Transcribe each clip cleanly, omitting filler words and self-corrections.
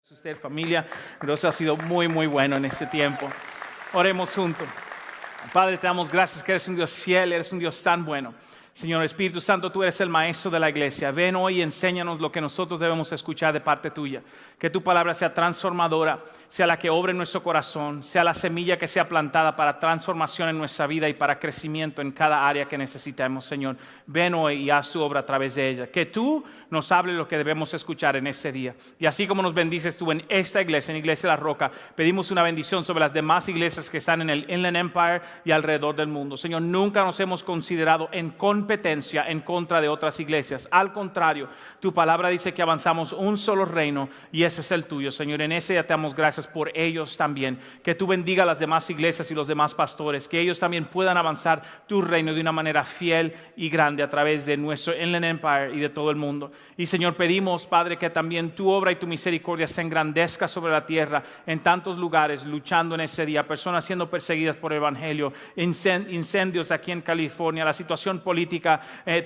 Usted, familia, Dios ha sido muy bueno en este tiempo. Oremos juntos. Padre, te damos gracias que eres un Dios fiel, eres un Dios tan bueno. Señor Espíritu Santo, tú eres el maestro de la iglesia. Ven hoy y enséñanos lo que nosotros debemos escuchar de parte tuya. Que tu palabra sea transformadora, sea la que obre en nuestro corazón, sea la semilla que sea plantada para transformación en nuestra vida y para crecimiento en cada área que necesitemos, Señor. Ven hoy y haz tu obra a través de ella. Que tú nos hables lo que debemos escuchar en este día. Y así como nos bendices tú en esta iglesia, en Iglesia La Roca, pedimos una bendición sobre las demás iglesias que están en el Inland Empire y alrededor del mundo. Señor, nunca nos hemos considerado en competencia en contra de otras iglesias. Al contrario, tu palabra dice que avanzamos un solo reino y ese es el tuyo, Señor. En ese ya te damos gracias por ellos también. Que tú bendiga a las demás iglesias y los demás pastores, que ellos también puedan avanzar tu reino de una manera fiel y grande a través de nuestro Inland Empire y de todo el mundo. Y Señor, pedimos, Padre, que también tu obra y tu misericordia se engrandezca sobre la tierra en tantos lugares, luchando en ese día, personas siendo perseguidas por el evangelio, incendios aquí en California, la situación política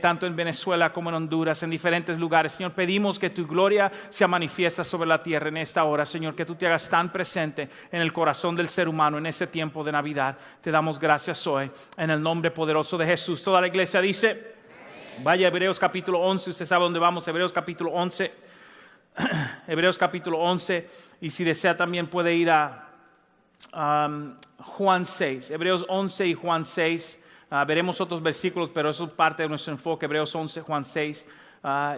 tanto en Venezuela como en Honduras, en diferentes lugares. Señor, pedimos que tu gloria se manifiesta sobre la tierra en esta hora, Señor, que tú te hagas tan presente en el corazón del ser humano en ese tiempo de Navidad. Te damos gracias hoy en el nombre poderoso de Jesús. Toda la iglesia dice: vaya a Hebreos capítulo 11, usted sabe dónde vamos, Hebreos capítulo 11, Hebreos capítulo 11, y si desea también puede ir a Juan 6, Hebreos 11 y Juan 6, veremos otros versículos, pero eso es parte de nuestro enfoque, Hebreos 11, Juan 6,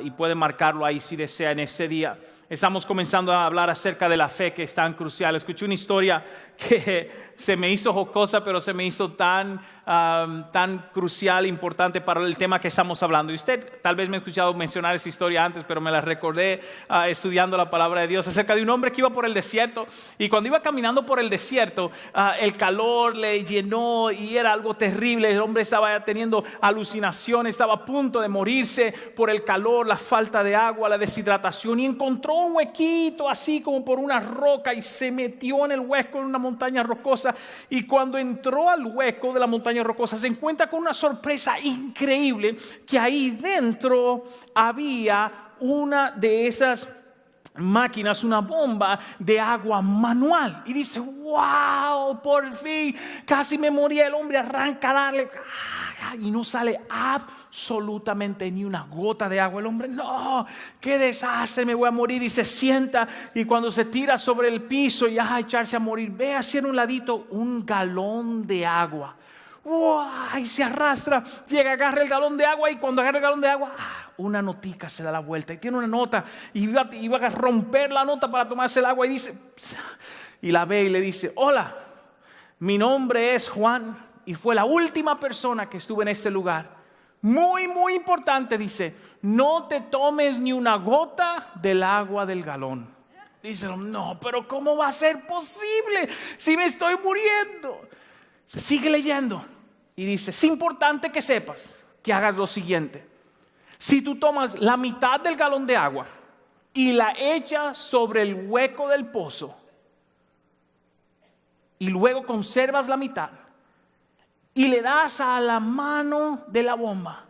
y puede marcarlo ahí si desea en ese día. Estamos comenzando a hablar acerca de la fe, que es tan crucial. Escuché una historia que se me hizo jocosa, pero se me hizo tan crucial, importante para el tema que estamos hablando. Y usted tal vez me ha escuchado mencionar esa historia antes, pero me la recordé estudiando la palabra de Dios, acerca de un hombre que iba por el desierto. Y cuando iba caminando por el desierto, el calor le llenó y era algo terrible. El hombre estaba teniendo alucinaciones, estaba a punto de morirse por el calor, la falta de agua, la deshidratación, y encontró un huequito así como por una roca y se metió en el hueco en una montaña rocosa. Y cuando entró al hueco de la montaña rocosa se encuentra con una sorpresa increíble, que ahí dentro había una de esas máquinas, una bomba de agua manual. Y dice: wow, por fin, casi me moría. El hombre arranca a darle y no sale absolutamente ni una gota de agua. El hombre: no, qué desastre, me voy a morir. Y se sienta, y cuando se tira sobre el piso y a echarse a morir, ve hacia un ladito un galón de agua. Y se arrastra, llega, agarra el galón de agua, y cuando agarra el galón de agua, una notica se da la vuelta y tiene una nota, y iba a romper la nota para tomarse el agua, y dice, y la ve y le dice: hola, mi nombre es Juan y fue la última persona que estuve en este lugar. Muy importante, dice: no te tomes ni una gota del agua del galón. Dice: no, pero ¿cómo va a ser posible si me estoy muriendo? Se sigue leyendo y dice: es importante que sepas que hagas lo siguiente. Si tú tomas la mitad del galón de agua y la echas sobre el hueco del pozo, y luego conservas la mitad y le das a la mano de la bomba,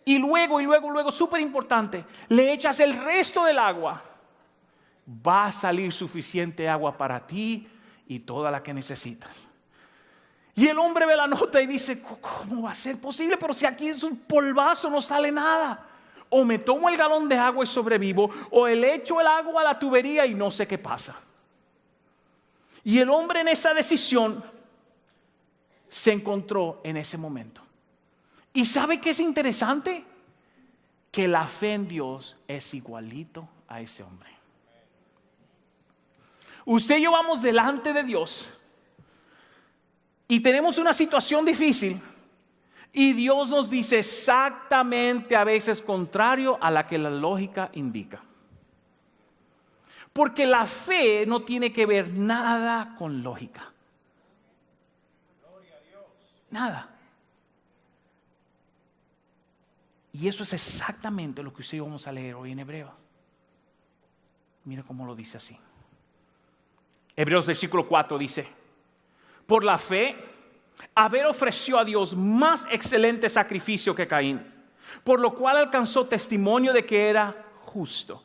y luego, súper importante, le echas el resto del agua, va a salir suficiente agua para ti y toda la que necesitas. Y el hombre ve la nota y dice: ¿cómo va a ser posible? Pero si aquí es un polvazo, no sale nada. O me tomo el galón de agua y sobrevivo, o le echo el agua a la tubería y no sé qué pasa. Y el hombre en esa decisión se encontró en ese momento. ¿Y sabe qué es interesante? Que la fe en Dios es igualito a ese hombre. Usted y yo vamos delante de Dios y tenemos una situación difícil, y Dios nos dice exactamente a veces contrario a la que la lógica indica. Porque la fe no tiene que ver nada con lógica. Nada. Y eso es exactamente lo que usted y yo vamos a leer hoy en Hebreos. Mira cómo lo dice así. Hebreos versículo 4 dice: por la fe, Abel ofreció a Dios más excelente sacrificio que Caín, por lo cual alcanzó testimonio de que era justo,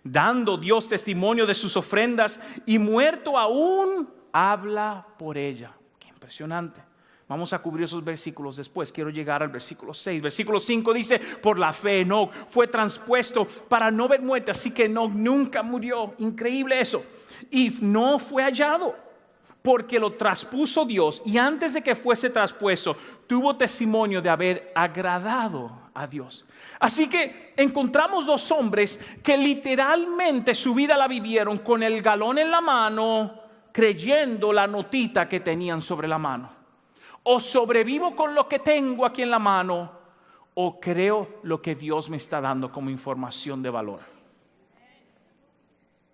dando Dios testimonio de sus ofrendas, y muerto aún habla por ella. Qué impresionante. Vamos a cubrir esos versículos después. Quiero llegar al versículo 6. Versículo 5 dice: por la fe Enoc fue transpuesto para no ver muerte, así que Enoc nunca murió. Increíble eso. Y no fue hallado, porque lo traspuso Dios, y antes de que fuese traspuesto tuvo testimonio de haber agradado a Dios. Así que encontramos dos hombres que literalmente su vida la vivieron con el galón en la mano, creyendo la notita que tenían sobre la mano. O sobrevivo con lo que tengo aquí en la mano, o creo lo que Dios me está dando como información de valor.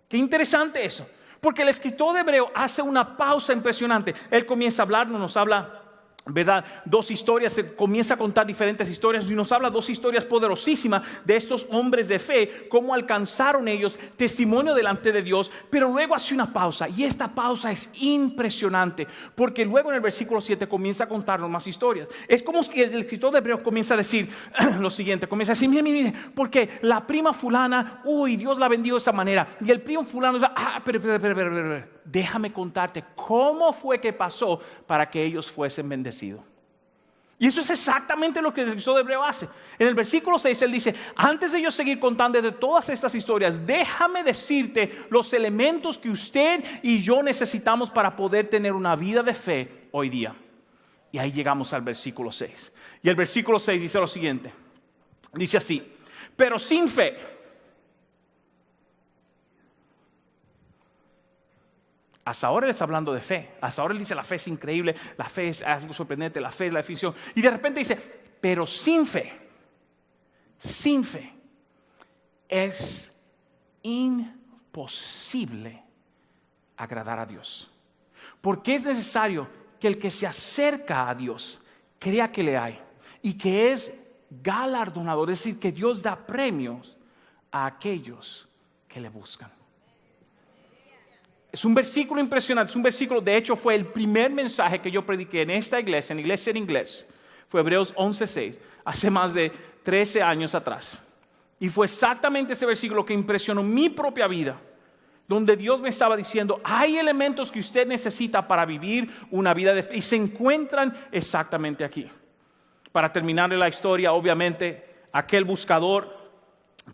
Qué interesante eso, porque el escritor de Hebreo hace una pausa impresionante. Él comienza a hablarnos, nos habla, ¿verdad? Dos historias, comienza a contar diferentes historias y nos habla dos historias poderosísimas de estos hombres de fe, cómo alcanzaron ellos testimonio delante de Dios, pero luego hace una pausa, y esta pausa es impresionante, porque luego en el versículo 7 comienza a contarnos más historias. Es como que el escritor de Hebreos comienza a decir lo siguiente, comienza a decir, mire, porque la prima fulana, Dios la bendijo de esa manera, y el primo fulano, pero, déjame contarte cómo fue que pasó para que ellos fuesen bendecidos. Y eso es exactamente lo que el escritor de Hebreo hace. En el versículo 6 él dice: antes de yo seguir contando de todas estas historias, déjame decirte los elementos que usted y yo necesitamos para poder tener una vida de fe hoy día. Y ahí llegamos al versículo 6. Y el versículo 6 dice lo siguiente. Dice así: pero sin fe. Hasta ahora él está hablando de fe. Hasta ahora él dice: la fe es increíble, la fe es algo sorprendente, la fe es la definición. Y de repente dice: pero sin fe es imposible agradar a Dios. Porque es necesario que el que se acerca a Dios crea que le hay y que es galardonador, es decir, que Dios da premios a aquellos que le buscan. Es un versículo impresionante, es un versículo, de hecho fue el primer mensaje que yo prediqué en esta iglesia, en Iglesia en Inglés. Fue Hebreos 11:6, hace más de 13 años atrás. Y fue exactamente ese versículo que impresionó mi propia vida, donde Dios me estaba diciendo: hay elementos que usted necesita para vivir una vida de fe, y se encuentran exactamente aquí. Para terminar la historia, obviamente, aquel buscador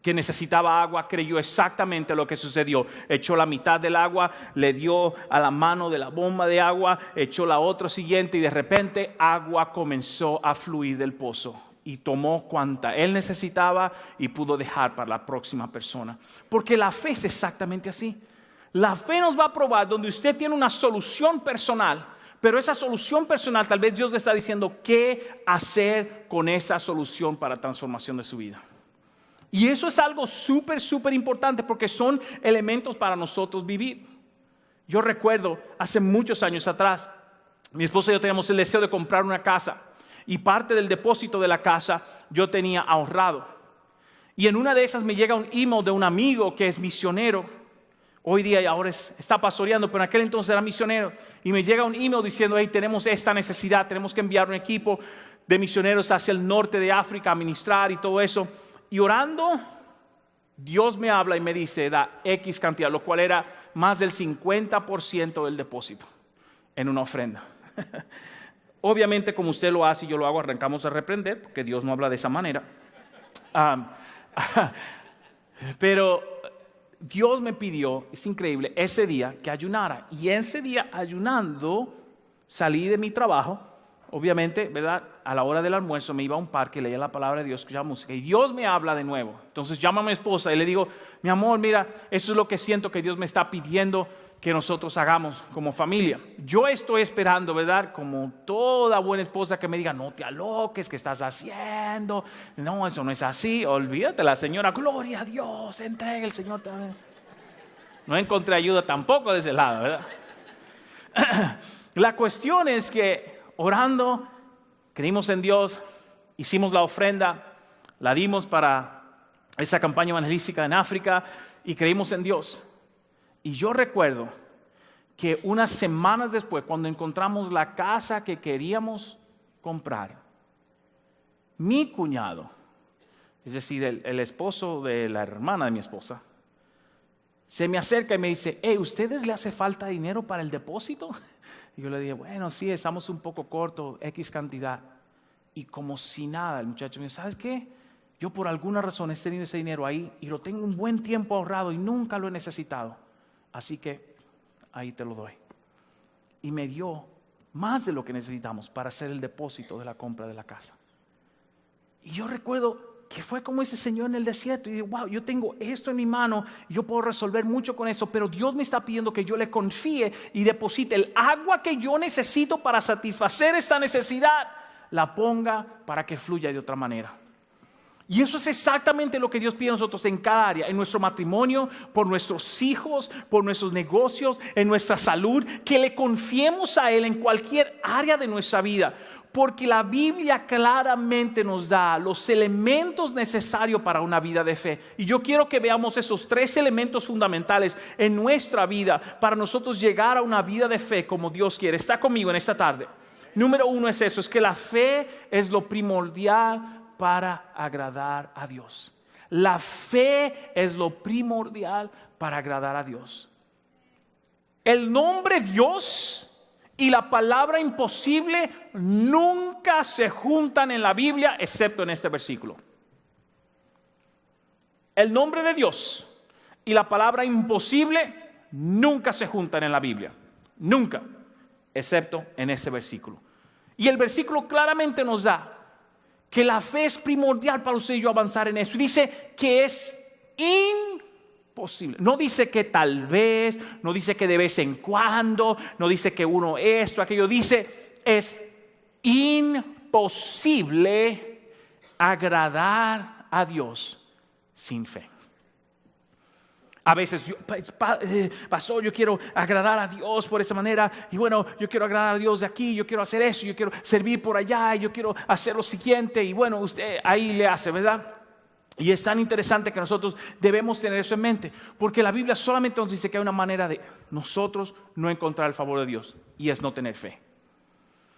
que necesitaba agua creyó exactamente lo que sucedió. Echó la mitad del agua, le dio a la mano de la bomba de agua, echó la otra siguiente, y de repente agua comenzó a fluir del pozo, y tomó cuanta él necesitaba y pudo dejar para la próxima persona. Porque la fe es exactamente así. La fe nos va a probar donde usted tiene una solución personal, pero esa solución personal tal vez Dios le está diciendo qué hacer con esa solución para la transformación de su vida. Y eso es algo súper importante, porque son elementos para nosotros vivir. Yo recuerdo hace muchos años atrás, mi esposa y yo teníamos el deseo de comprar una casa, y parte del depósito de la casa yo tenía ahorrado. Y en una de esas me llega un email de un amigo que es misionero. Hoy día y ahora está pastoreando, pero en aquel entonces era misionero. Y me llega un email diciendo: hey, tenemos esta necesidad, tenemos que enviar un equipo de misioneros hacia el norte de África a ministrar y todo eso. Y orando, Dios me habla y me dice: da X cantidad, lo cual era más del 50% del depósito en una ofrenda. Obviamente, como usted lo hace y yo lo hago, arrancamos a reprender, porque Dios no habla de esa manera. Pero Dios me pidió, es increíble, ese día que ayunara. Y ese día ayunando, salí de mi trabajo. Obviamente, ¿verdad? A la hora del almuerzo me iba a un parque, leía la palabra de Dios, escuchaba música, y Dios me habla de nuevo. Entonces llamo a mi esposa y le digo: mi amor, mira, eso es lo que siento que Dios me está pidiendo que nosotros hagamos como familia. Yo estoy esperando, ¿verdad? Como toda buena esposa, que me diga: no te aloques, ¿qué estás haciendo? No, eso no es así. Olvídate, la señora, gloria a Dios, entrega el Señor también. No encontré ayuda tampoco de ese lado, ¿verdad? La cuestión es que orando, creímos en Dios, hicimos la ofrenda, la dimos para esa campaña evangelística en África, y creímos en Dios. Y yo recuerdo que unas semanas después, cuando encontramos la casa que queríamos comprar, mi cuñado, es decir, el esposo de la hermana de mi esposa, se me acerca y me dice, ¿ustedes le hace falta dinero para el depósito? Y yo le dije, bueno, sí, estamos un poco cortos, X cantidad. Y como si nada, el muchacho me dice, ¿sabes qué? Yo por alguna razón he tenido ese dinero ahí y lo tengo un buen tiempo ahorrado y nunca lo he necesitado. Así que ahí te lo doy. Y me dio más de lo que necesitamos para hacer el depósito de la compra de la casa. Y yo recuerdo que fue como ese señor en el desierto y dije, wow, yo tengo esto en mi mano, yo puedo resolver mucho con eso, pero Dios me está pidiendo que yo le confíe y deposite el agua que yo necesito para satisfacer esta necesidad, la ponga para que fluya de otra manera. Y eso es exactamente lo que Dios pide a nosotros en cada área, en nuestro matrimonio, por nuestros hijos, por nuestros negocios, en nuestra salud, que le confiemos a Él en cualquier área de nuestra vida. Porque la Biblia claramente nos da los elementos necesarios para una vida de fe. Y yo quiero que veamos esos 3 elementos fundamentales en nuestra vida para nosotros llegar a una vida de fe como Dios quiere. ¿Está conmigo en esta tarde? Número 1 es eso, es que la fe es lo primordial para agradar a Dios. La fe es lo primordial para agradar a Dios. El nombre Dios y la palabra imposible nunca se juntan en la Biblia, excepto en este versículo. El nombre de Dios y la palabra imposible nunca se juntan en la Biblia. Nunca, excepto en este versículo. Y el versículo claramente nos da que la fe es primordial para usted y yo avanzar en eso. Y dice que es imposible. No dice que tal vez, no dice que de vez en cuando, no dice que uno esto, aquello. Dice es imposible agradar a Dios sin fe. A veces, pasó, yo quiero agradar a Dios por esa manera. Y bueno, yo quiero agradar a Dios de aquí, yo quiero hacer eso, yo quiero servir por allá, yo quiero hacer lo siguiente. Y bueno, usted ahí le hace, ¿verdad? Y es tan interesante que nosotros debemos tener eso en mente. Porque la Biblia solamente nos dice que hay una manera de nosotros no encontrar el favor de Dios. Y es no tener fe.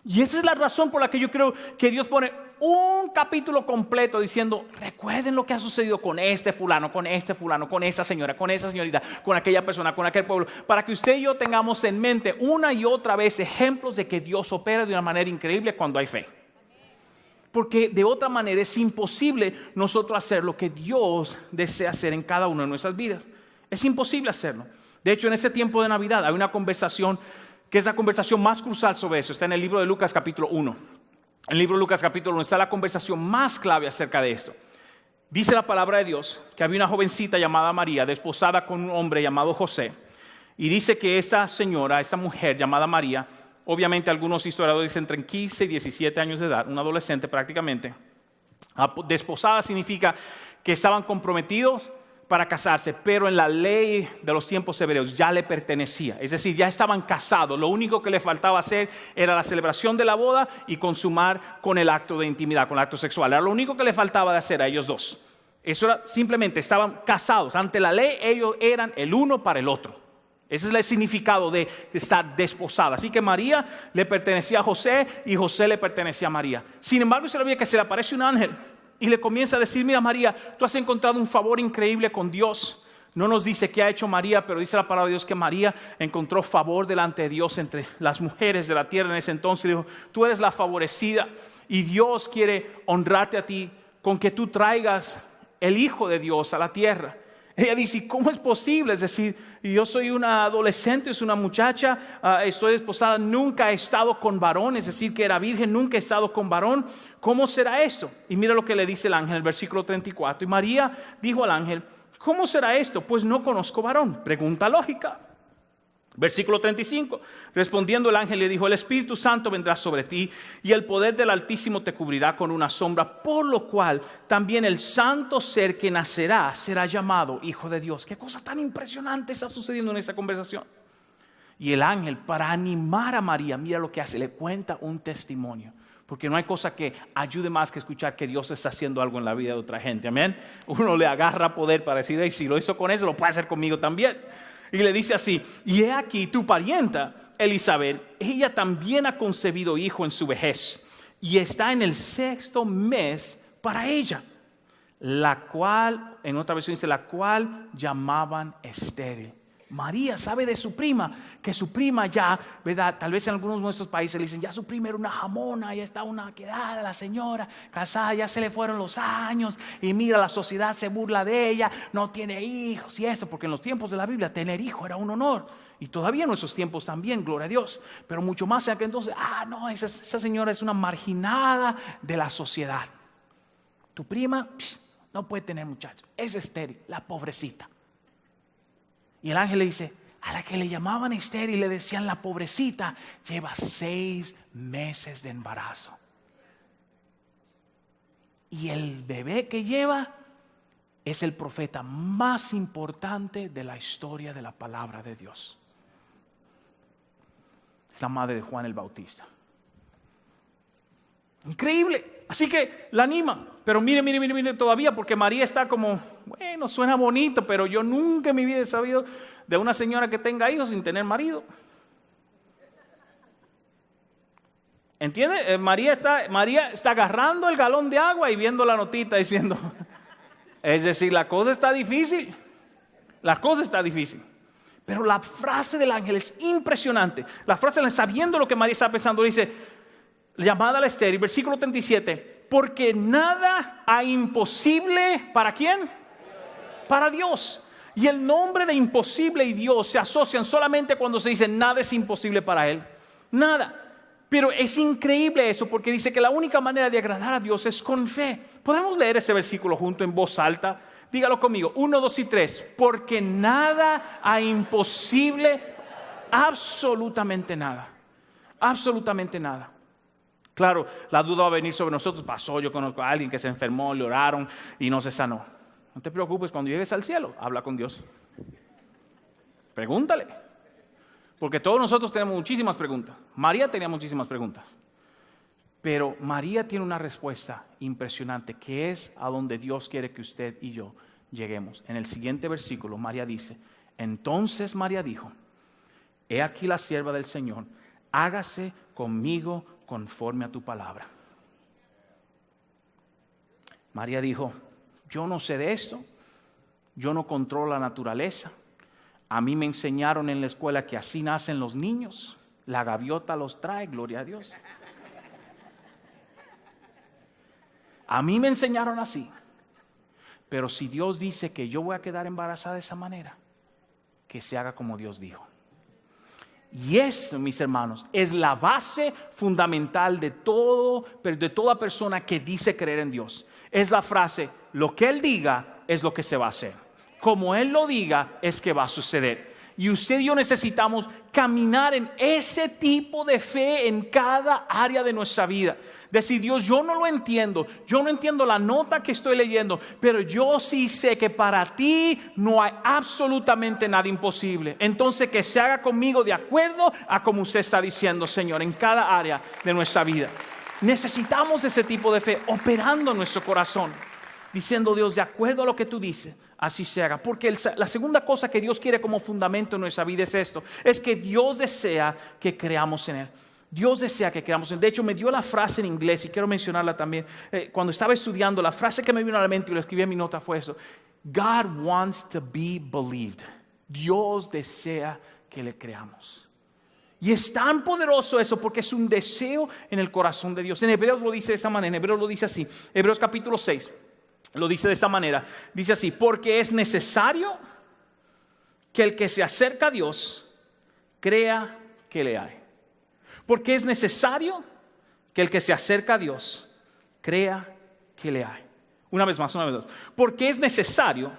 Y esa es la razón por la que yo creo que Dios pone un capítulo completo diciendo, recuerden lo que ha sucedido con este fulano, con esa señora, con esa señorita, con aquella persona, con aquel pueblo, para que usted y yo tengamos en mente una y otra vez ejemplos de que Dios opera de una manera increíble cuando hay fe. Porque de otra manera es imposible nosotros hacer lo que Dios desea hacer en cada una de nuestras vidas. Es imposible hacerlo. De hecho, en ese tiempo de Navidad hay una conversación que es la conversación más crucial sobre eso. Está en el libro de Lucas capítulo 1. En el libro de Lucas capítulo 1 está la conversación más clave acerca de esto. Dice la palabra de Dios que había una jovencita llamada María, desposada con un hombre llamado José. Y dice que esa señora, esa mujer llamada María, obviamente algunos historiadores dicen entre 15 y 17 años de edad, una adolescente prácticamente. Desposada significa que estaban comprometidos para casarse, pero en la ley de los tiempos hebreos ya le pertenecía, es decir, ya estaban casados. Lo único que le faltaba hacer era la celebración de la boda y consumar con el acto de intimidad, con el acto sexual. Era lo único que le faltaba de hacer a ellos dos. Eso era simplemente, estaban casados. Ante la ley ellos eran el uno para el otro. Ese es el significado de estar desposada. Así que María le pertenecía a José y José le pertenecía a María. Sin embargo, se le ve que se le aparece un ángel y le comienza a decir, mira María, tú has encontrado un favor increíble con Dios. No nos dice qué ha hecho María, pero dice la palabra de Dios que María encontró favor delante de Dios entre las mujeres de la tierra en ese entonces. Dijo, tú eres la favorecida y Dios quiere honrarte a ti con que tú traigas el Hijo de Dios a la tierra. Ella dice, ¿cómo es posible? Es decir, yo soy una adolescente, es una muchacha, estoy desposada, nunca he estado con varón, es decir, que era virgen, nunca he estado con varón. ¿Cómo será esto? Y mira lo que le dice el ángel en el versículo 34. Y María dijo al ángel, ¿cómo será esto? Pues no conozco varón. Pregunta lógica. Versículo 35, respondiendo el ángel le dijo, el Espíritu Santo vendrá sobre ti y el poder del Altísimo te cubrirá con una sombra, por lo cual también el santo ser que nacerá será llamado Hijo de Dios. Qué cosa tan impresionante está sucediendo en esta conversación. Y el ángel, para animar a María, mira lo que hace, le cuenta un testimonio. Porque no hay cosa que ayude más que escuchar que Dios está haciendo algo en la vida de otra gente, amén. Uno le agarra poder para decir, hey, si lo hizo con eso, lo puede hacer conmigo también. Y le dice así, y he aquí tu parienta Elizabeth, ella también ha concebido hijo en su vejez y está en el 6º mes para ella. la cual, en otra versión dice, la cual llamaban estéril. María sabe de su prima, que su prima ya, ¿verdad? Tal vez en algunos de nuestros países le dicen, ya su prima era una jamona, ya está una quedada la señora, casada, ya se le fueron los años, y mira, la sociedad se burla de ella, no tiene hijos y eso, porque en los tiempos de la Biblia tener hijos era un honor, y todavía en nuestros tiempos también, gloria a Dios, pero mucho más allá que entonces, no, esa señora es una marginada de la sociedad. Tu prima no puede tener muchachos, es estéril, la pobrecita. Y el ángel le dice, a la que le llamaban estéril, le decían la pobrecita, lleva 6 meses de embarazo. Y el bebé que lleva es el profeta más importante de la historia de la palabra de Dios. Es la madre de Juan el Bautista. Increíble. Así que la anima. Pero mire todavía, porque María está como, bueno, suena bonito, pero yo nunca en mi vida he sabido de una señora que tenga hijos sin tener marido. ¿Entiende? María está agarrando el galón de agua y viendo la notita diciendo, es decir, la cosa está difícil. La cosa está difícil. Pero la frase del ángel es impresionante. La frase, sabiendo lo que María está pensando, dice, llamada a la estéril, versículo 37. Porque nada hay imposible, ¿para quién? Para Dios. Y el nombre de imposible y Dios se asocian solamente cuando se dice nada es imposible para Él. Nada. Pero es increíble eso, porque dice que la única manera de agradar a Dios es con fe. Podemos leer ese versículo junto en voz alta. Dígalo conmigo, 1, 2 y 3. Porque nada hay imposible, absolutamente nada. Absolutamente nada. Claro, la duda va a venir sobre nosotros. Pasó, yo conozco a alguien que se enfermó, le oraron y no se sanó. No te preocupes, cuando llegues al cielo, habla con Dios. Pregúntale. Porque todos nosotros tenemos muchísimas preguntas. María tenía muchísimas preguntas. Pero María tiene una respuesta impresionante, que es a donde Dios quiere que usted y yo lleguemos. En el siguiente versículo, María dice, entonces María dijo, he aquí la sierva del Señor, hágase conmigo conforme a tu palabra. María dijo, yo no sé de esto, yo no controlo la naturaleza. A mí me enseñaron en la escuela que así nacen los niños, la gaviota los trae, gloria a Dios. A mí me enseñaron así, pero si Dios dice que yo voy a quedar embarazada de esa manera, que se haga como Dios dijo. Y eso, mis hermanos, es la base fundamental de toda persona que dice creer en Dios. Es la frase, lo que Él diga es lo que se va a hacer. Como Él lo diga es que va a suceder. Y usted y yo necesitamos caminar en ese tipo de fe en cada área de nuestra vida. Decir, Dios, yo no lo entiendo, yo no entiendo la nota que estoy leyendo, pero yo sí sé que para ti no hay absolutamente nada imposible. Entonces que se haga conmigo de acuerdo a como usted está diciendo, Señor, en cada área de nuestra vida. Necesitamos ese tipo de fe operando en nuestro corazón. Diciendo, Dios, de acuerdo a lo que tú dices, así se haga. Porque la segunda cosa que Dios quiere como fundamento en nuestra vida es esto. Es que Dios desea que creamos en Él. Dios desea que creamos en Él. De hecho, me dio la frase en inglés y quiero mencionarla también. Cuando estaba estudiando, la frase que me vino a la mente y lo escribí en mi nota fue eso. God wants to be believed. Dios desea que le creamos. Y es tan poderoso eso porque es un deseo en el corazón de Dios. En Hebreos lo dice de esa manera. En Hebreos lo dice así. Hebreos capítulo 6. Lo dice de esta manera, dice así, porque es necesario que el que se acerca a Dios crea que le hay. Porque es necesario que el que se acerca a Dios crea que le hay. Una vez más. Porque es necesario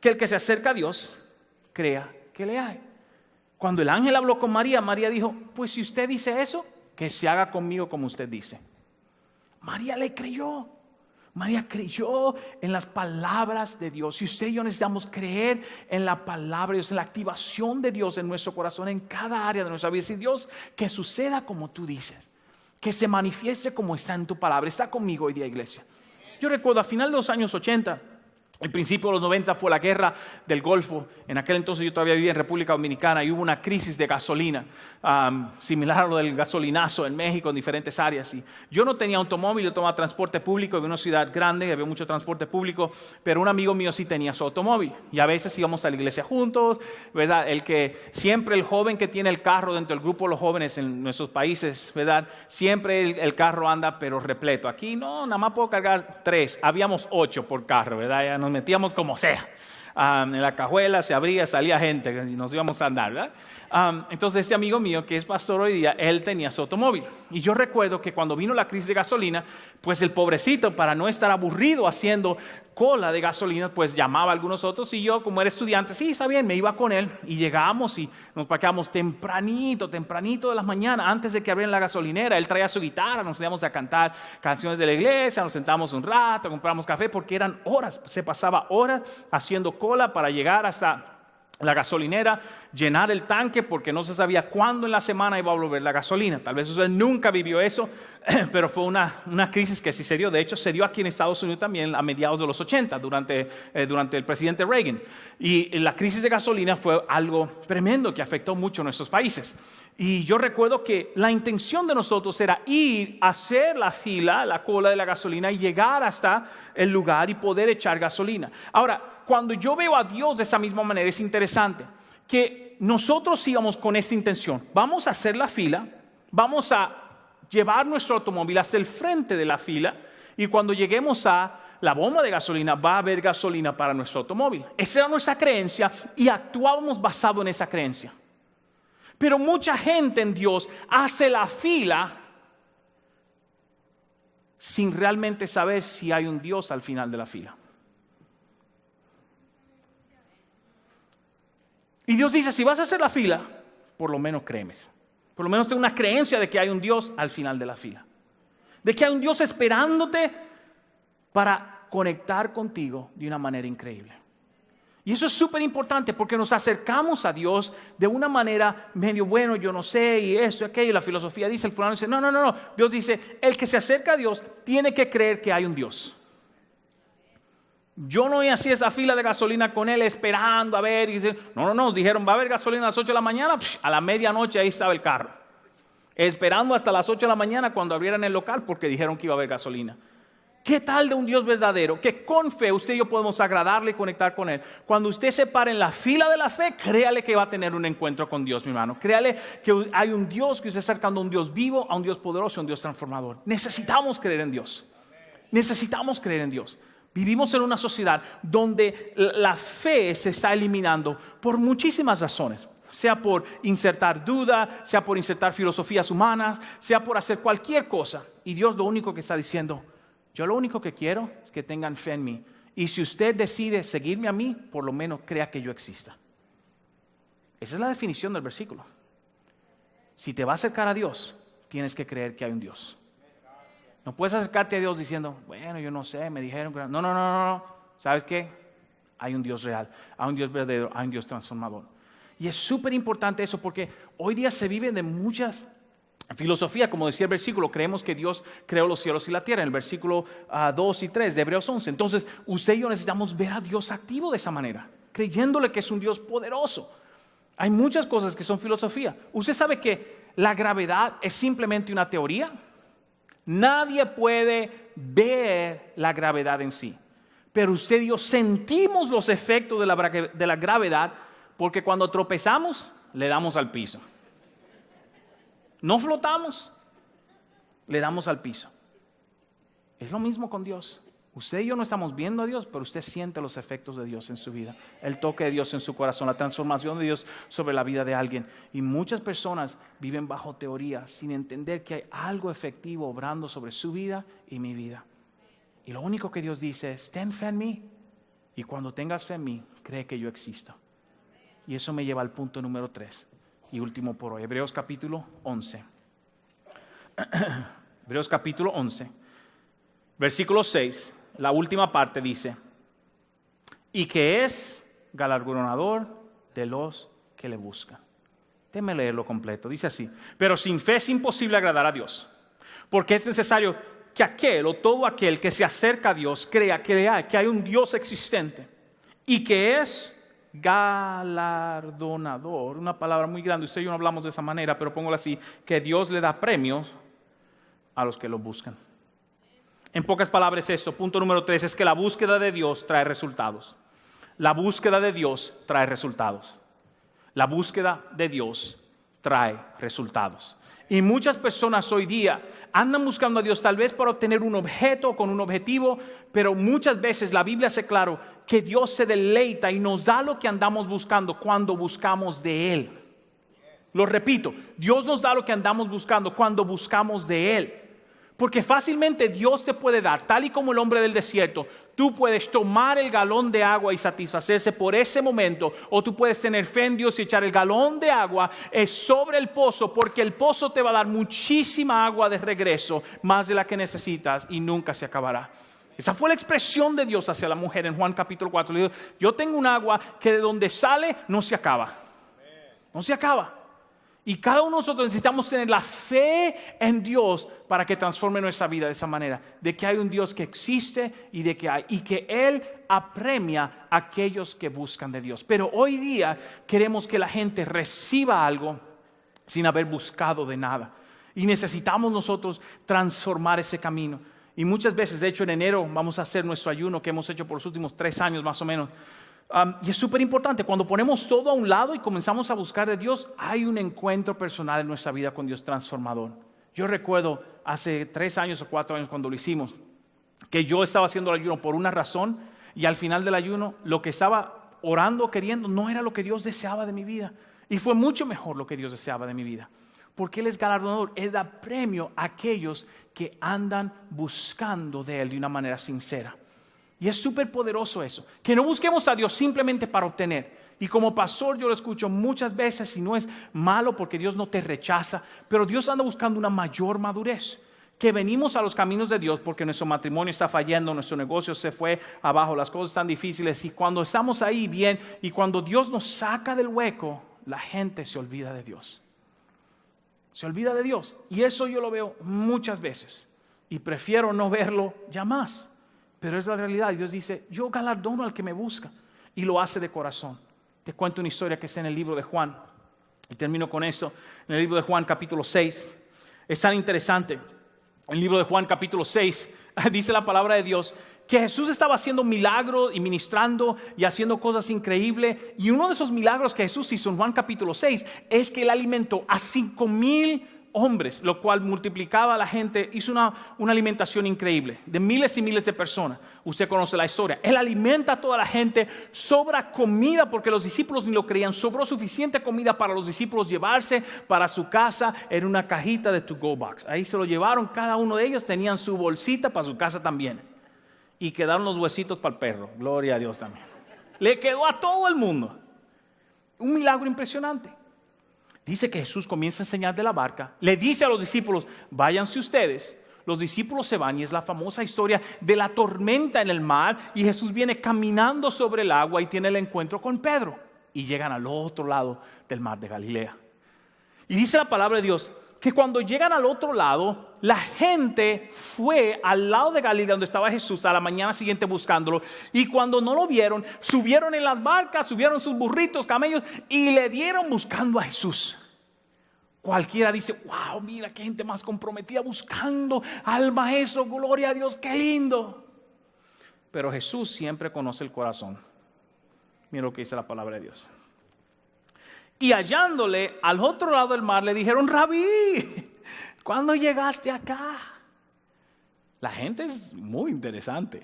que el que se acerca a Dios crea que le hay. Cuando el ángel habló con María, María dijo, pues si usted dice eso, que se haga conmigo como usted dice. María le creyó. María creyó en las palabras de Dios. Y usted y yo necesitamos creer en la palabra de Dios, en la activación de Dios en nuestro corazón, en cada área de nuestra vida. Y Dios, que suceda como tú dices, que se manifieste como está en tu palabra. Está conmigo hoy día, iglesia. Yo recuerdo a final de los años 80, El principio de los 90 fue la guerra del Golfo. En aquel entonces yo todavía vivía en República Dominicana y hubo una crisis de gasolina, similar a lo del gasolinazo en México en diferentes áreas. Y yo no tenía automóvil, yo tomaba transporte público, en una ciudad grande, había mucho transporte público, pero un amigo mío sí tenía su automóvil. Y a veces íbamos a la iglesia juntos, ¿verdad? Siempre el joven que tiene el carro dentro del grupo de los jóvenes en nuestros países, ¿verdad? Siempre el carro anda pero repleto. Aquí no, nada más puedo cargar 3, habíamos 8 por carro, ¿verdad? Ya nos metíamos como sea. En la cajuela se abría, salía gente y nos íbamos a andar, ¿verdad? Entonces este amigo mío que es pastor hoy día, él tenía su automóvil. Y yo recuerdo que cuando vino la crisis de gasolina, pues el pobrecito, para no estar aburrido haciendo cola de gasolina, pues llamaba a algunos otros y yo, como era estudiante, sí, está bien, me iba con él y llegábamos y nos parqueábamos tempranito de las mañanas, antes de que abrieran la gasolinera. Él traía su guitarra, nos íbamos a cantar canciones de la iglesia, nos sentamos un rato, compramos café, porque eran horas, se pasaba horas haciendo cola para llegar hasta la gasolinera, llenar el tanque, porque no se sabía cuándo en la semana iba a volver la gasolina. Tal vez usted nunca vivió eso, pero fue una crisis que sí se dio. De hecho, se dio aquí en Estados Unidos también a mediados de los 80, durante el presidente Reagan. Y la crisis de gasolina fue algo tremendo que afectó mucho a nuestros países. Y yo recuerdo que la intención de nosotros era ir a hacer la fila, la cola de la gasolina y llegar hasta el lugar y poder echar gasolina. Ahora, cuando yo veo a Dios de esa misma manera, es interesante que nosotros sigamos con esta intención. Vamos a hacer la fila, vamos a llevar nuestro automóvil hasta el frente de la fila y cuando lleguemos a la bomba de gasolina va a haber gasolina para nuestro automóvil. Esa era nuestra creencia y actuábamos basado en esa creencia. Pero mucha gente en Dios hace la fila sin realmente saber si hay un Dios al final de la fila. Y Dios dice, si vas a hacer la fila, por lo menos créeme. Por lo menos ten una creencia de que hay un Dios al final de la fila. De que hay un Dios esperándote para conectar contigo de una manera increíble. Y eso es súper importante porque nos acercamos a Dios de una manera medio, bueno, yo no sé, y esto y aquello. La filosofía dice, el fulano dice, no. Dios dice, el que se acerca a Dios tiene que creer que hay un Dios. Yo no hacía esa fila de gasolina con él esperando a ver. Y dice, no, nos dijeron, va a haber gasolina a las 8 de la mañana. A la medianoche ahí estaba el carro. Esperando hasta las 8 de la mañana cuando abrieran el local porque dijeron que iba a haber gasolina. ¿Qué tal de un Dios verdadero? Que con fe usted y yo podemos agradarle y conectar con Él. Cuando usted se para en la fila de la fe, créale que va a tener un encuentro con Dios, mi hermano. Créale que hay un Dios, que usted está acercando a un Dios vivo, a un Dios poderoso, a un Dios transformador. Necesitamos creer en Dios. Necesitamos creer en Dios. Vivimos en una sociedad donde la fe se está eliminando por muchísimas razones. Sea por insertar duda, sea por insertar filosofías humanas, sea por hacer cualquier cosa. Y Dios lo único que está diciendo, yo lo único que quiero es que tengan fe en mí. Y si usted decide seguirme a mí, por lo menos crea que yo exista. Esa es la definición del versículo. Si te va a acercar a Dios, tienes que creer que hay un Dios. No puedes acercarte a Dios diciendo, bueno, yo no sé, me dijeron que... No. ¿Sabes qué? Hay un Dios real, hay un Dios verdadero, hay un Dios transformador. Y es súper importante eso porque hoy día se vive de muchas filosofías. Como decía el versículo, creemos que Dios creó los cielos y la tierra. En el versículo 2 y 3 de Hebreos 11. Entonces, usted y yo necesitamos ver a Dios activo de esa manera, creyéndole que es un Dios poderoso. Hay muchas cosas que son filosofía. Usted sabe que la gravedad es simplemente una teoría. Nadie puede ver la gravedad en sí. Pero usted y yo sentimos los efectos de la gravedad porque cuando tropezamos, le damos al piso. No flotamos, le damos al piso. Es lo mismo con Dios. Usted y yo no estamos viendo a Dios, pero usted siente los efectos de Dios en su vida. El toque de Dios en su corazón, la transformación de Dios sobre la vida de alguien. Y muchas personas viven bajo teoría sin entender que hay algo efectivo obrando sobre su vida y mi vida. Y lo único que Dios dice es, ten fe en mí. Y cuando tengas fe en mí, cree que yo existo. Y eso me lleva al punto número 3 y último por hoy. Hebreos capítulo 11. Hebreos capítulo 11, versículo 6. La última parte dice, y que es galardonador de los que le buscan. Déjeme leerlo completo. Dice así, pero sin fe es imposible agradar a Dios, porque es necesario que aquel o todo aquel que se acerca a Dios crea que hay un Dios existente y que es galardonador, una palabra muy grande, usted y yo no hablamos de esa manera, pero póngalo así, que Dios le da premios a los que lo buscan. En pocas palabras esto, punto número 3, es que la búsqueda de Dios trae resultados. La búsqueda de Dios trae resultados. La búsqueda de Dios trae resultados. Y muchas personas hoy día andan buscando a Dios tal vez para obtener un objeto con un objetivo, pero muchas veces la Biblia hace claro que Dios se deleita y nos da lo que andamos buscando cuando buscamos de Él. Lo repito, Dios nos da lo que andamos buscando cuando buscamos de Él. Porque fácilmente Dios te puede dar, tal y como el hombre del desierto, tú puedes tomar el galón de agua y satisfacerse por ese momento, o tú puedes tener fe en Dios y echar el galón de agua sobre el pozo, porque el pozo te va a dar muchísima agua de regreso, más de la que necesitas y nunca se acabará. Esa fue la expresión de Dios hacia la mujer en Juan capítulo 4. Le dijo, yo tengo un agua que de donde sale no se acaba. No se acaba. Y cada uno de nosotros necesitamos tener la fe en Dios para que transforme nuestra vida de esa manera. De que hay un Dios que existe y que Él apremia a aquellos que buscan de Dios. Pero hoy día queremos que la gente reciba algo sin haber buscado de nada. Y necesitamos nosotros transformar ese camino. Y muchas veces, de hecho en enero vamos a hacer nuestro ayuno que hemos hecho por los últimos 3 años más o menos. Y es súper importante, cuando ponemos todo a un lado y comenzamos a buscar de Dios, hay un encuentro personal en nuestra vida con Dios transformador. Yo recuerdo hace 3 años o 4 años cuando lo hicimos, que yo estaba haciendo el ayuno por una razón y al final del ayuno lo que estaba orando, queriendo, no era lo que Dios deseaba de mi vida. Y fue mucho mejor lo que Dios deseaba de mi vida. Porque Él es galardonador, Él da premio a aquellos que andan buscando de Él de una manera sincera. Y es súper poderoso eso, que no busquemos a Dios simplemente para obtener. Y como pastor yo lo escucho muchas veces y no es malo porque Dios no te rechaza, pero Dios anda buscando una mayor madurez. Que venimos a los caminos de Dios porque nuestro matrimonio está fallando, nuestro negocio se fue abajo, las cosas están difíciles. Y cuando estamos ahí bien y cuando Dios nos saca del hueco, la gente se olvida de Dios. Se olvida de Dios. Y eso yo lo veo muchas veces. Y prefiero no verlo ya más. Pero es la realidad. Dios dice, yo galardono al que me busca. Y lo hace de corazón. Te cuento una historia que está en el libro de Juan. Y termino con esto. En el libro de Juan capítulo 6. Es tan interesante. En el libro de Juan capítulo 6 dice la palabra de Dios que Jesús estaba haciendo milagros y ministrando y haciendo cosas increíbles. Y uno de esos milagros que Jesús hizo en Juan capítulo 6 es que Él alimentó a 5,000 hombres, lo cual multiplicaba a la gente, hizo una alimentación increíble de miles y miles de personas. Usted conoce la historia. Él alimenta a toda la gente, sobra comida porque los discípulos ni lo creían. Sobró suficiente comida para los discípulos llevarse para su casa en una cajita de to-go box. Ahí se lo llevaron, cada uno de ellos tenían su bolsita para su casa también. Y quedaron los huesitos para el perro. Gloria a Dios también. Le quedó a todo el mundo. Un milagro impresionante. Dice que Jesús comienza a enseñar de la barca. Le dice a los discípulos, váyanse ustedes. Los discípulos se van y es la famosa historia de la tormenta en el mar. Y Jesús viene caminando sobre el agua y tiene el encuentro con Pedro. Y llegan al otro lado del mar de Galilea. Y dice la palabra de Dios que cuando llegan al otro lado, la gente fue al lado de Galilea donde estaba Jesús a la mañana siguiente buscándolo. Y cuando no lo vieron, subieron en las barcas, subieron sus burritos, camellos y le dieron buscando a Jesús. Cualquiera dice, wow, mira qué gente más comprometida buscando al Maestro, gloria a Dios, qué lindo. Pero Jesús siempre conoce el corazón. Mira lo que dice la palabra de Dios. Y hallándole al otro lado del mar le dijeron, Rabí, ¿cuándo llegaste acá? La gente es muy interesante.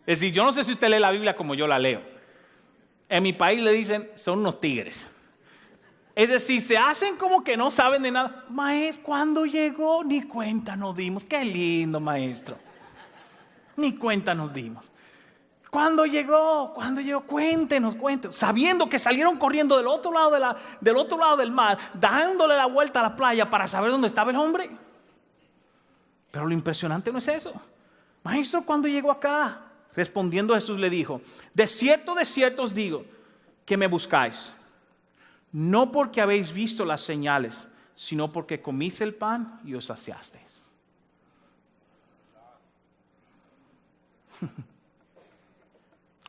Es decir, yo no sé si usted lee la Biblia como yo la leo. En mi país le dicen, son unos tigres. Es decir, se hacen como que no saben de nada. Maestro, ¿cuándo llegó? Ni cuenta nos dimos. Qué lindo, maestro. Ni cuenta nos dimos. ¿Cuándo llegó? ¿Cuándo llegó? Cuéntenos. Sabiendo que salieron corriendo del otro lado del mar, dándole la vuelta a la playa para saber dónde estaba el hombre. Pero lo impresionante no es eso. Maestro, ¿cuándo llegó acá? Respondiendo Jesús le dijo, de cierto os digo que me buscáis. No porque habéis visto las señales, sino porque comiste el pan y os saciasteis.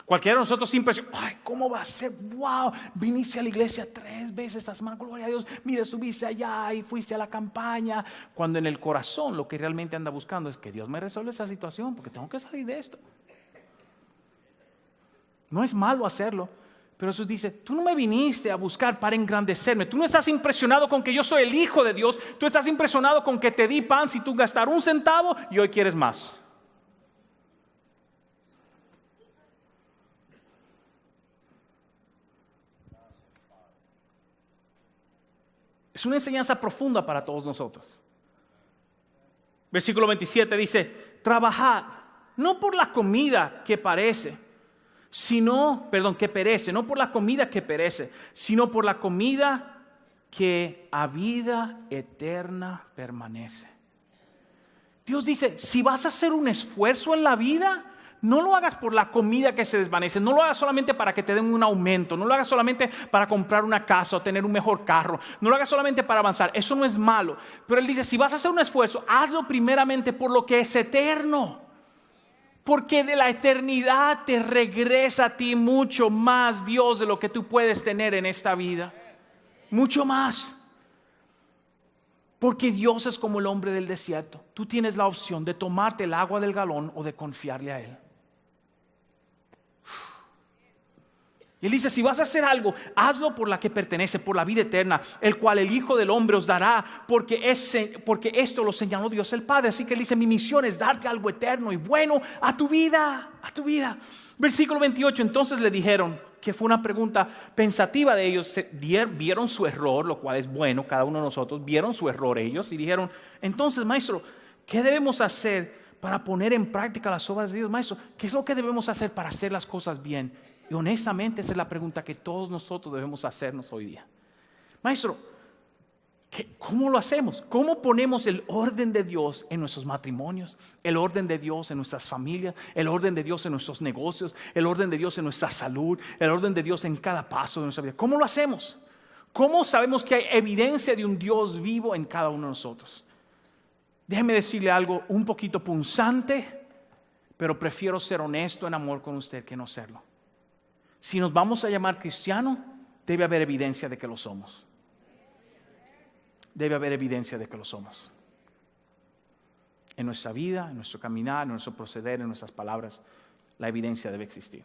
Cualquiera de nosotros se impresiona, ay, ¿cómo va a ser? Wow, viniste a la iglesia 3 veces esta semana, gloria a Dios. Mire, subiste allá y fuiste a la campaña. Cuando en el corazón lo que realmente anda buscando es que Dios me resuelva esa situación, porque tengo que salir de esto. No es malo hacerlo, pero Jesús dice, tú no me viniste a buscar para engrandecerme. Tú no estás impresionado con que yo soy el Hijo de Dios. Tú estás impresionado con que te di pan si tú gastar 1 centavo y hoy quieres más. Es una enseñanza profunda para todos nosotros. Versículo 27 dice, trabajad, no por la comida que perece, no por la comida que perece, sino por la comida que a vida eterna permanece. Dios dice, si vas a hacer un esfuerzo en la vida, no lo hagas por la comida que se desvanece, no lo hagas solamente para que te den un aumento, no lo hagas solamente para comprar una casa o tener un mejor carro, no lo hagas solamente para avanzar, eso no es malo. Pero Él dice, si vas a hacer un esfuerzo, hazlo primeramente por lo que es eterno. Porque de la eternidad te regresa a ti mucho más, Dios, de lo que tú puedes tener en esta vida. Mucho más. Porque Dios es como el hombre del desierto. Tú tienes la opción de tomarte el agua del galón o de confiarle a Él. Y Él dice, si vas a hacer algo, hazlo por la que pertenece, por la vida eterna, el cual el Hijo del Hombre os dará, porque esto lo señaló Dios el Padre. Así que Él dice, mi misión es darte algo eterno y bueno a tu vida, Versículo 28, entonces le dijeron, que fue una pregunta pensativa de ellos, vieron su error, lo cual es bueno, cada uno de nosotros, vieron su error ellos y dijeron, entonces, maestro, ¿qué debemos hacer para poner en práctica las obras de Dios? Maestro, ¿qué es lo que debemos hacer para hacer las cosas bien? Y honestamente esa es la pregunta que todos nosotros debemos hacernos hoy día. Maestro, ¿cómo lo hacemos? ¿Cómo ponemos el orden de Dios en nuestros matrimonios? El orden de Dios en nuestras familias, el orden de Dios en nuestros negocios, el orden de Dios en nuestra salud, el orden de Dios en cada paso de nuestra vida. ¿Cómo lo hacemos? ¿Cómo sabemos que hay evidencia de un Dios vivo en cada uno de nosotros? Déjeme decirle algo un poquito punzante, pero prefiero ser honesto en amor con usted que no serlo. Si nos vamos a llamar cristianos, debe haber evidencia de que lo somos. Debe haber evidencia de que lo somos. En nuestra vida, en nuestro caminar, en nuestro proceder, en nuestras palabras, la evidencia debe existir.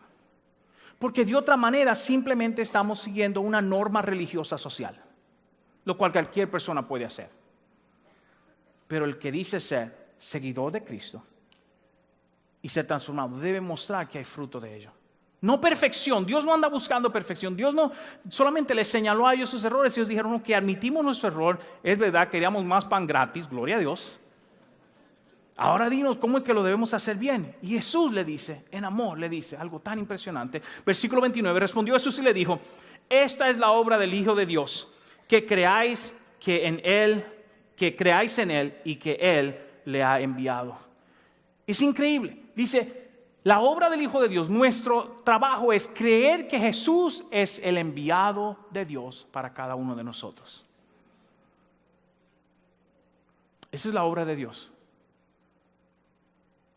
Porque de otra manera simplemente estamos siguiendo una norma religiosa social, lo cual cualquier persona puede hacer. Pero el que dice ser seguidor de Cristo y ser transformado debe mostrar que hay fruto de ello. No perfección, Dios no anda buscando perfección. Dios no solamente les señaló a ellos sus errores. Ellos dijeron que admitimos nuestro error. Es verdad, queríamos más pan gratis, gloria a Dios. Ahora dinos cómo es que lo debemos hacer bien. Y Jesús le dice, en amor le dice algo tan impresionante. Versículo 29, respondió Jesús y le dijo, esta es la obra del Hijo de Dios, que creáis en Él y que Él le ha enviado. Es increíble, dice, la obra del Hijo de Dios, nuestro trabajo es creer que Jesús es el enviado de Dios para cada uno de nosotros. Esa es la obra de Dios.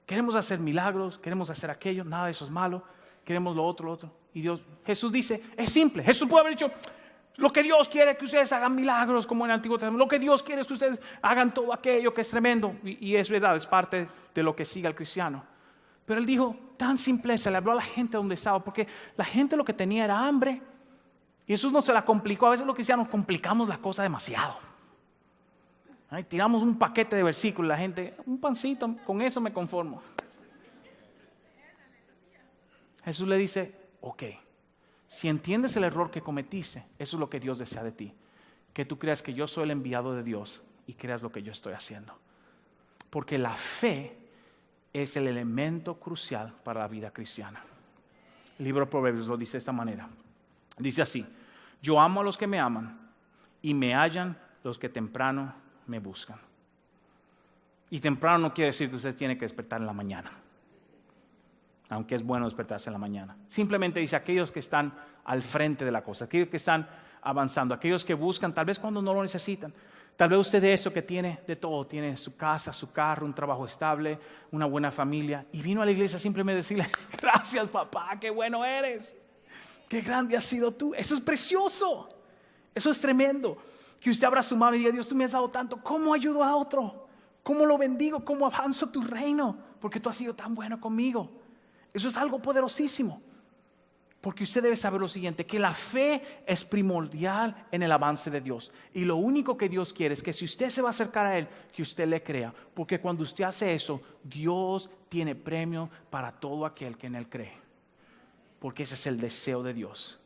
Queremos hacer milagros, queremos hacer aquello, nada de eso es malo, queremos lo otro. Y Jesús dice, es simple. Jesús puede haber dicho, lo que Dios quiere es que ustedes hagan milagros como en el Antiguo Testamento. Lo que Dios quiere es que ustedes hagan todo aquello que es tremendo. Y es verdad, es parte de lo que sigue al cristiano. Pero Él dijo, tan simpleza, le habló a la gente donde estaba, porque la gente lo que tenía era hambre. Y Jesús no se la complicó. A veces lo que hicimos, nos complicamos la cosa demasiado. Ahí tiramos un paquete de versículos, la gente, un pancito, con eso me conformo. Jesús le dice, ok, si entiendes el error que cometiste, eso es lo que Dios desea de ti. Que tú creas que yo soy el enviado de Dios y creas lo que yo estoy haciendo. Porque la fe es el elemento crucial para la vida cristiana. El libro de Proverbios lo dice de esta manera. Dice así, yo amo a los que me aman y me hallan los que temprano me buscan. Y temprano no quiere decir que usted tiene que despertar en la mañana. aunque es bueno despertarse en la mañana. Simplemente dice aquellos que están al frente de la cosa, aquellos que están avanzando, aquellos que buscan, tal vez cuando no lo necesitan. Tal vez usted de eso que tiene de todo, tiene su casa, su carro, un trabajo estable, una buena familia, y vino a la iglesia simplemente decirle, gracias papá, qué bueno eres, qué grande has sido tú. Eso es precioso, eso es tremendo. Que usted abra su mano y diga, Dios, tú me has dado tanto, ¿cómo ayudo a otro? ¿Cómo lo bendigo? ¿Cómo avanzo tu reino? Porque tú has sido tan bueno conmigo. Eso es algo poderosísimo. Porque usted debe saber lo siguiente, que la fe es primordial en el avance de Dios. Y lo único que Dios quiere es que si usted se va a acercar a Él, que usted le crea. Porque cuando usted hace eso, Dios tiene premio para todo aquel que en Él cree. Porque ese es el deseo de Dios.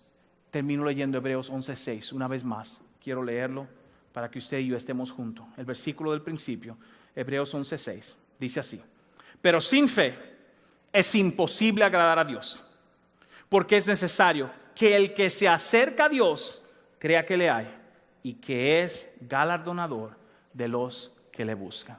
Termino leyendo Hebreos 11:6 una vez más. Quiero leerlo para que usted y yo estemos juntos. El versículo del principio, Hebreos 11:6, dice así. Pero sin fe es imposible agradar a Dios. Porque es necesario que el que se acerca a Dios crea que le hay y que es galardonador de los que le buscan.